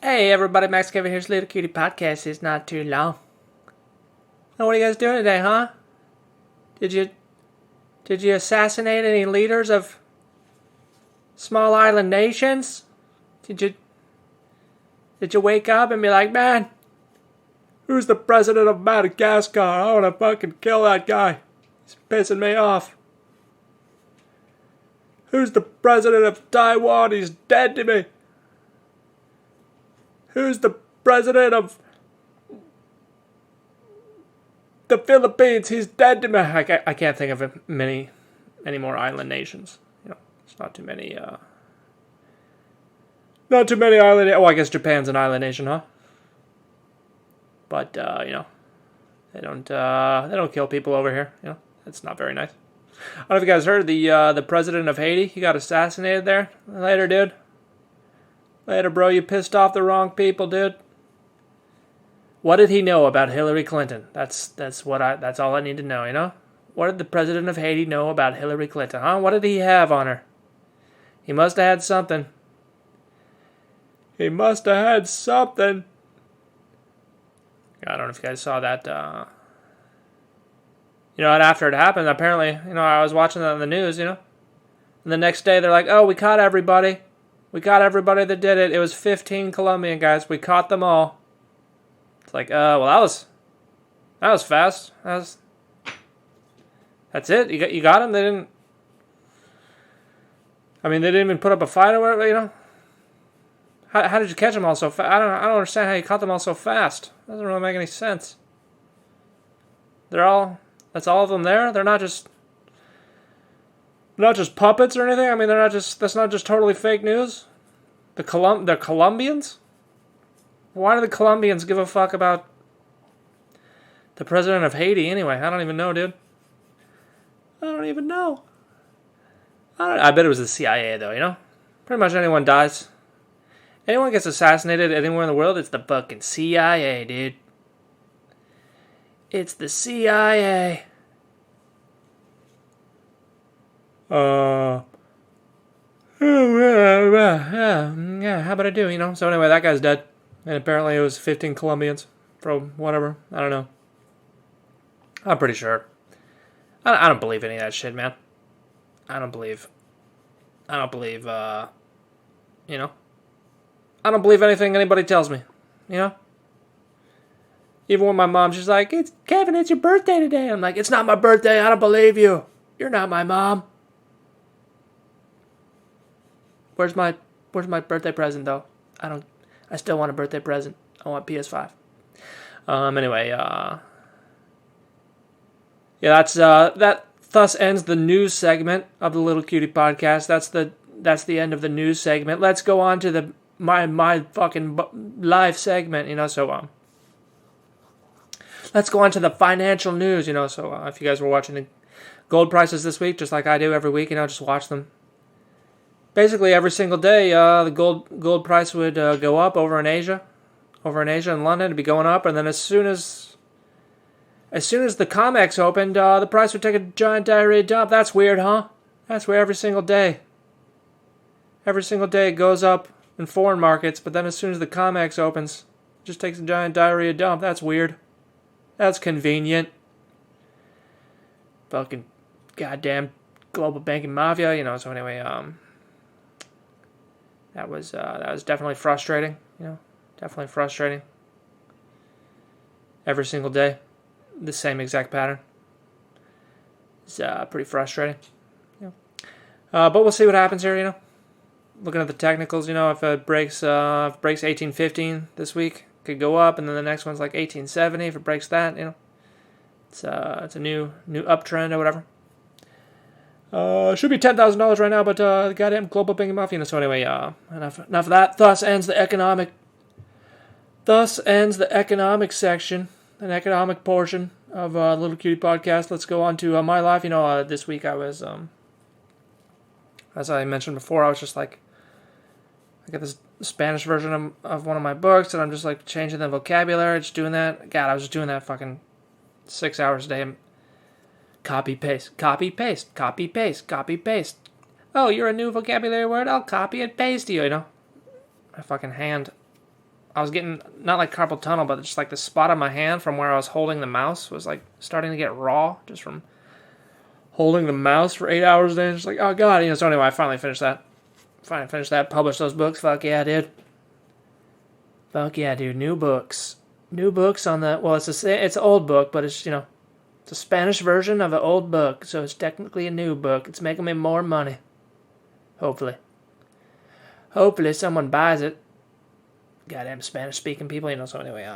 Hey everybody, Max Kevin here's Little Cutie Podcast. It's not too long. Now, what are you guys doing today, huh? Did you assassinate any leaders of small island nations? Did you wake up and be like, man, who's the president of Madagascar? I wanna fucking kill that guy. He's pissing me off. Who's the president of Taiwan? He's dead to me. Who's the president of the Philippines? He's dead to me. I can't think of any more island nations. It's not too many. Not too many island. Oh, I guess Japan's an island nation, huh? But they don't kill people over here. It's not very nice. I don't know if you guys heard the president of Haiti. He got assassinated there. Later, dude. Later, bro. You pissed off the wrong people, dude. What did he know about Hillary Clinton? That's all I need to know. What did the president of Haiti know about Hillary Clinton? Huh? What did he have on her? He must have had something. I don't know if you guys saw that. After it happened, apparently, I was watching that on the news, and the next day they're like, oh, we caught everybody. We caught everybody that did it. It was 15 Colombian guys. We caught them all. It's like, well, that was fast. That's it. You got them. They didn't even put up a fight or whatever. How did you catch them all so fast? I don't understand how you caught them all so fast. Doesn't really make any sense. That's all of them there. They're not just puppets or anything. That's not just totally fake news. They're Colombians? Why do the Colombians give a fuck about the president of Haiti anyway? I don't even know, dude. I don't even know. I bet it was the CIA, though, Pretty much anyone dies. Anyone gets assassinated anywhere in the world, it's the fucking CIA, dude. It's the CIA. How about I do, So anyway, that guy's dead. And apparently it was 15 Colombians from whatever. I don't know. I'm pretty sure. I don't believe any of that shit, man. I don't believe, I don't believe anything anybody tells me, Even when my mom, she's like, Kevin, it's your birthday today. I'm like, it's not my birthday. I don't believe you. You're not my mom. Where's my birthday present, though? I still want a birthday present. I want PS5. Anyway, that thus ends the news segment of the Little Cutie Podcast. That's the end of the news segment. Let's go on to my fucking live segment, let's go on to the financial news, So if you guys were watching the gold prices this week, just like I do every week, just watch them. Basically, every single day, the gold price would go up over in Asia in London, it'd be going up, and then as soon as the COMEX opened, the price would take a giant diarrhea dump. That's weird, huh? That's where every single day it goes up in foreign markets, but then as soon as the COMEX opens, it just takes a giant diarrhea dump. That's weird. That's convenient. Fucking goddamn global banking mafia, So anyway, that was definitely frustrating. Definitely frustrating. Every single day, the same exact pattern. It's pretty frustrating. But we'll see what happens here. Looking at the technicals, if it breaks 1815 this week, could go up, and then the next one's like 1870. If it breaks that, it's a new uptrend or whatever. Should be $10,000 right now, but the goddamn global banking mafia. So anyway, enough of that. Thus ends the economic section, an economic portion of Little Cutie Podcast. Let's go on to my life. This week I was, as I mentioned before, I was just like, I got this Spanish version of one of my books, and I'm just like changing the vocabulary, just doing that. God, I was just doing that fucking 6 hours a day. Copy, paste, copy, paste, copy, paste, copy, paste. Oh, you're a new vocabulary word? I'll copy and paste you, My fucking hand I was getting, not like carpal tunnel, but just like the spot on my hand from where I was holding the mouse was like starting to get raw just from holding the mouse for 8 hours a day. Just like, oh god, so anyway, I finally finished that. Published those books. Fuck yeah, dude. Fuck yeah, dude. New books on the, well, it's an old book, but it's, it's a Spanish version of an old book, so it's technically a new book. It's making me more money. Hopefully someone buys it. Goddamn Spanish-speaking people, so anyway,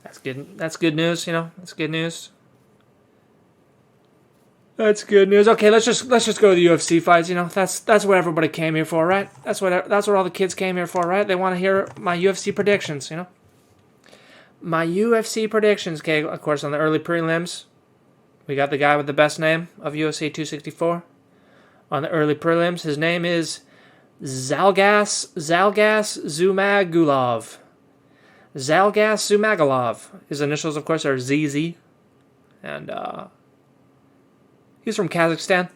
that's good. That's good news, That's good news. That's good news. Okay, let's just go to the UFC fights. That's what everybody came here for, right? That's what all the kids came here for, right? They want to hear my UFC predictions. My UFC predictions. Okay, of course, on the early prelims, we got the guy with the best name of UFC 264. On the early prelims, his name is Zhalgas Zhumagulov. Zhalgas Zhumagulov. His initials, of course, are ZZ, and he's from Kazakhstan,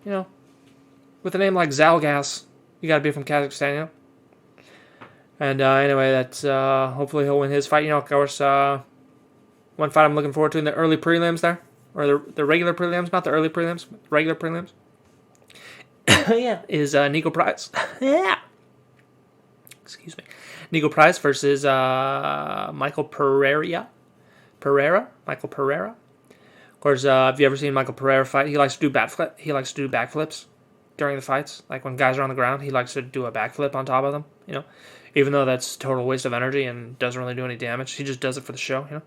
With a name like Zhalgas, you gotta be from Kazakhstan, And anyway, that's hopefully he'll win his fight. Of course, one fight I'm looking forward to in the early prelims there, or the regular prelims, not the early prelims, regular prelims. Yeah, is Nico Price. Yeah. Excuse me. Nico Price versus Michael Pereira. Michael Pereira. Of course, have you ever seen Michael Pereira fight? He likes to do backflips during the fights. Like when guys are on the ground, he likes to do a backflip on top of them. Even though that's a total waste of energy and doesn't really do any damage, he just does it for the show.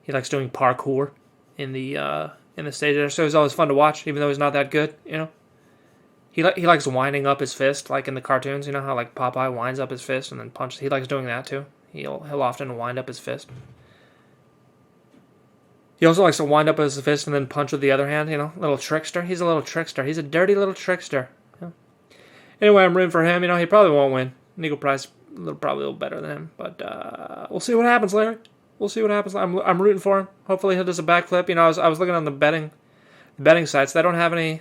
He likes doing parkour in the stage there, so it's always fun to watch, even though he's not that good. He likes winding up his fist, like in the cartoons. How like Popeye winds up his fist and then punches. He likes doing that too. He'll often wind up his fist. He also likes to wind up his fist and then punch with the other hand, little trickster. He's a little trickster. He's a dirty little trickster. Anyway, I'm rooting for him. He probably won't win. Nico Price probably a little better than him, but we'll see what happens, Larry. We'll see what happens. I'm rooting for him. Hopefully he does a backflip. I was looking on the betting sites. They don't have any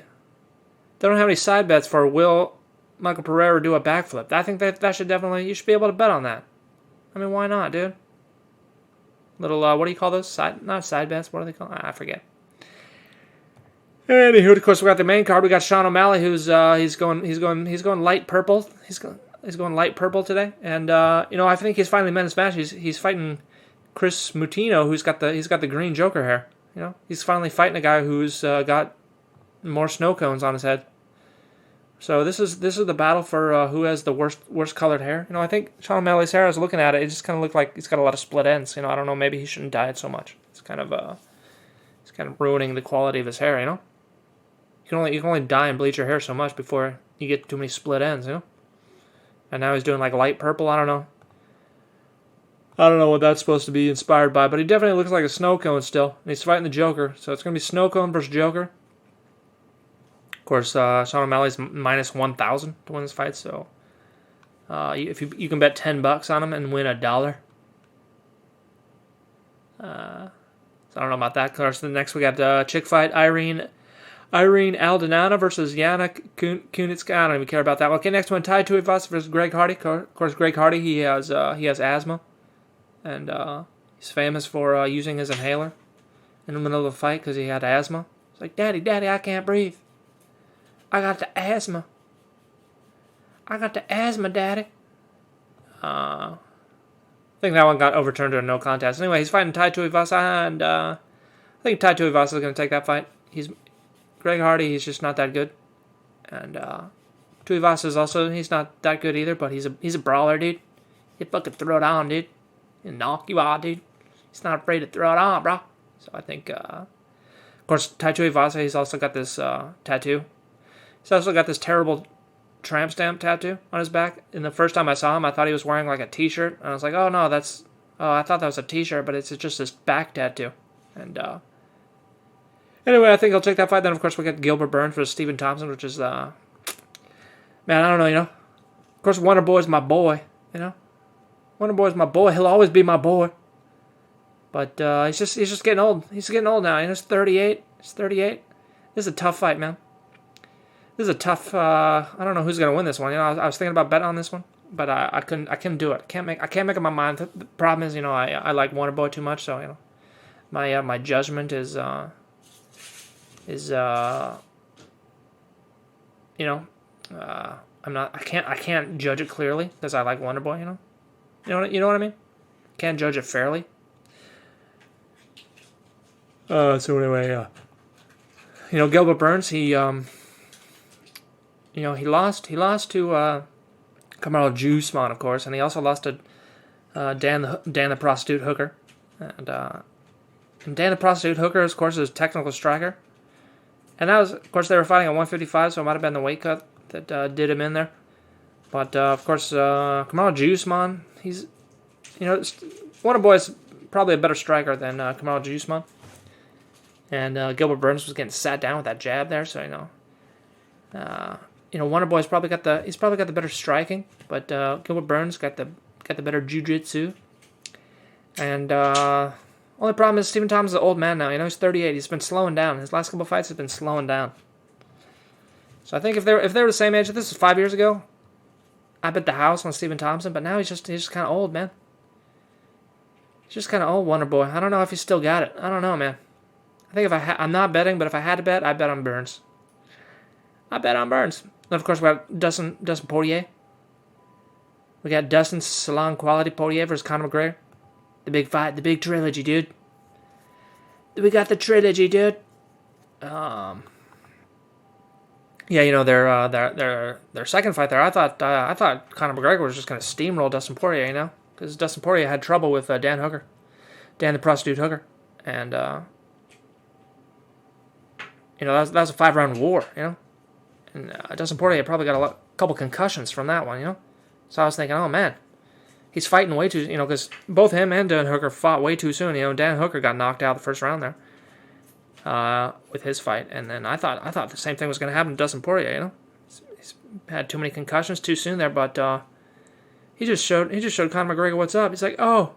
side bets for will Michael Pereira do a backflip. I think that should definitely, you should be able to bet on that. I mean, why not, dude? Little, what do you call those? Not side bets. What are they called? I forget. Anywho, of course, we got the main card. We got Sean O'Malley, who's he's going light purple. He's going light purple today, and I think he's finally met his match. He's fighting Chris Mutino, who's got the green Joker hair. He's finally fighting a guy who's got more snow cones on his head. So this is the battle for who has the worst colored hair. I think Sean O'Malley's hair, I was looking at it, it just kind of looked like he's got a lot of split ends. I don't know, maybe he shouldn't dye it so much. It's kind of ruining the quality of his hair. You can only dye and bleach your hair so much before you get too many split ends. And now he's doing like light purple. I don't know what that's supposed to be inspired by, but he definitely looks like a snow cone still. And he's fighting the Joker, so it's gonna be snow cone versus Joker. Of course, Sean O'Malley's minus 1,000 to win this fight, so if you can bet $10 on him and win $1. So I don't know about that. Of course, the next we got chick fight, Irene Aldana versus Yana Kunitska. I don't even care about that. Okay, next one, Tai Tuivasa versus Greg Hardy. Of course, Greg Hardy, he has asthma, and he's famous for using his inhaler in the middle of a fight because he had asthma. It's like, Daddy, I can't breathe. I got the asthma. Daddy. I think that one got overturned to a no contest. Anyway, he's fighting Tai Tuivasa, and I think Tai Tuivasa is going to take that fight. Greg Hardy, he's just not that good. And Tuivasa is also, he's not that good either, but he's a brawler, dude. He'll fucking throw it on, dude. He'll knock you out, dude. He's not afraid to throw it on, bro. So I think, of course, Tai Tuivasa, he's also got this tattoo. He's also got this terrible tramp stamp tattoo on his back. And the first time I saw him, I thought he was wearing like a t-shirt. And I was like, oh no, I thought that was a t-shirt, but it's just this back tattoo. And anyway, I think he'll take that fight. Then, of course, we got Gilbert Burns versus Stephen Thompson, which is, man, I don't know, Of course, Wonder Boy's my boy, Wonder Boy's my boy. He'll always be my boy. But he's just getting old. He's getting old now. He's 38. He's 38. This is a tough fight, man. This is a tough, I don't know who's going to win this one. I was thinking about betting on this one. but I couldn't do it. I can't make up my mind. The problem is, I like Wonderboy too much, so my judgment is I can't judge it clearly because I like Wonderboy. You know what I mean? Can't judge it fairly. So anyway, Gilbert Burns, he lost to Kamaru Usman, of course, and he also lost to Dan the Prostitute Hooker, and Dan the Prostitute Hooker, of course, is a technical striker, and that was, of course, they were fighting at 155, so it might have been the weight cut that did him in there, but of course, Kamaru Usman, he's, Wonderboy's probably a better striker than Kamaru Usman, and Gilbert Burns was getting sat down with that jab there, so Wonderboy's probably got the better striking, but Gilbert Burns got the better jiu-jitsu. And only problem is Stephen Thompson's an old man now. He's 38. He's been slowing down. His last couple of fights have been slowing down. So I think if they were the same age, if this was 5 years ago, I bet the house on Stephen Thompson. But now he's just kind of old, man. He's just kind of old, Wonderboy. I don't know if he's still got it. I don't know, man. I think I'm not betting, but if I had to bet, I bet on Burns. I bet on Burns. And of course, we got Dustin Poirier. We got Dustin Salon Quality Poirier versus Conor McGregor. The big fight, the big trilogy, dude. We got the trilogy, dude. Their second fight there. I thought Conor McGregor was just gonna steamroll Dustin Poirier, because Dustin Poirier had trouble with Dan the Prostitute Hooker, and that was a 5-round war, And Dustin Poirier probably got a couple concussions from that one, So I was thinking, oh man, he's fighting way too, because both him and Dan Hooker fought way too soon. Dan Hooker got knocked out the first round there with his fight, and then I thought the same thing was going to happen to Dustin Poirier. He's had too many concussions too soon there, but he just showed Conor McGregor what's up. He's like, oh,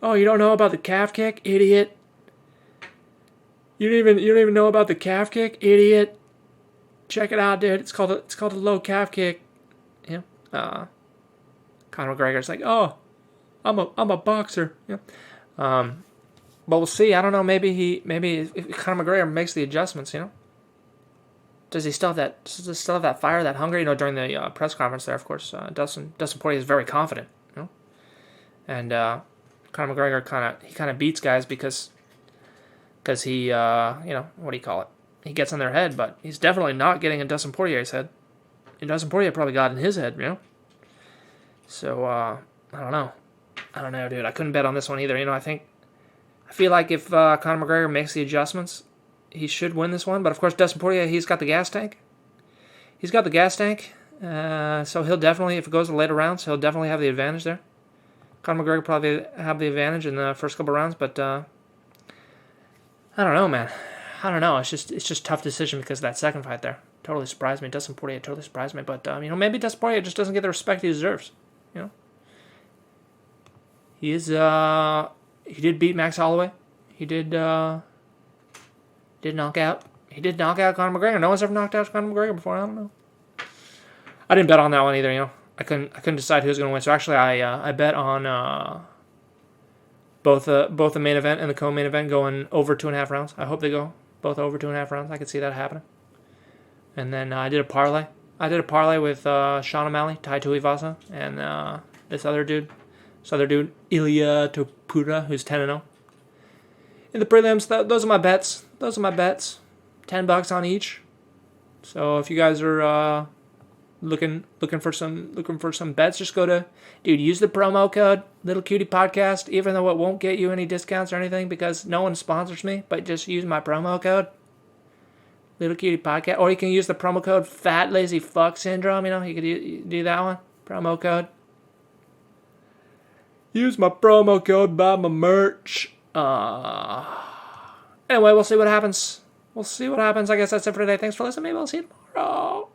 you don't know about the calf kick, idiot. You don't even know about the calf kick, idiot. Check it out, dude. It's called a low calf kick. Conor McGregor's like, oh, I'm a boxer. But we'll see. I don't know. Maybe if Conor McGregor makes the adjustments, does he still have that fire, that hunger? During the press conference there, of course, Dustin Poirier is very confident. And Conor McGregor kind of beats guys because he what do you call it? He gets in their head, but he's definitely not getting in Dustin Poirier's head. And Dustin Poirier probably got in his head, So, I don't know. Dude. I couldn't bet on this one either. I feel like if Conor McGregor makes the adjustments, he should win this one. But, of course, Dustin Poirier, he's got the gas tank. So he'll definitely, if it goes to later rounds, he'll definitely have the advantage there. Conor McGregor probably have the advantage in the first couple rounds, but I don't know, man. I don't know. It's just tough decision because of that second fight there. Totally surprised me. Dustin Poirier totally surprised me. But, maybe Dustin Poirier just doesn't get the respect he deserves. He is, he did beat Max Holloway. He did knock out Conor McGregor. No one's ever knocked out Conor McGregor before. I don't know. I didn't bet on that one either, I couldn't decide who was going to win. So actually, I bet on both the main event and the co-main event going over 2.5 rounds. I hope they go both over 2.5 rounds. I could see that happening. And then I did a parlay. With Sean O'Malley, Tai Tuivasa, and this other dude, Ilya Topuria, who's 10-0. In the prelims, those are my bets. $10 on each. So if you guys are looking for some bets, just use the promo code Little Cutie Podcast, even though it won't get you any discounts or anything because no one sponsors me, but just use my promo code Little Cutie Podcast, or you can use the promo code Fat Lazy Fuck Syndrome. You could do that one. Promo code. Use my promo code, buy my merch. Anyway, we'll see what happens. I guess that's it for today. Thanks for listening. Maybe I'll see you tomorrow.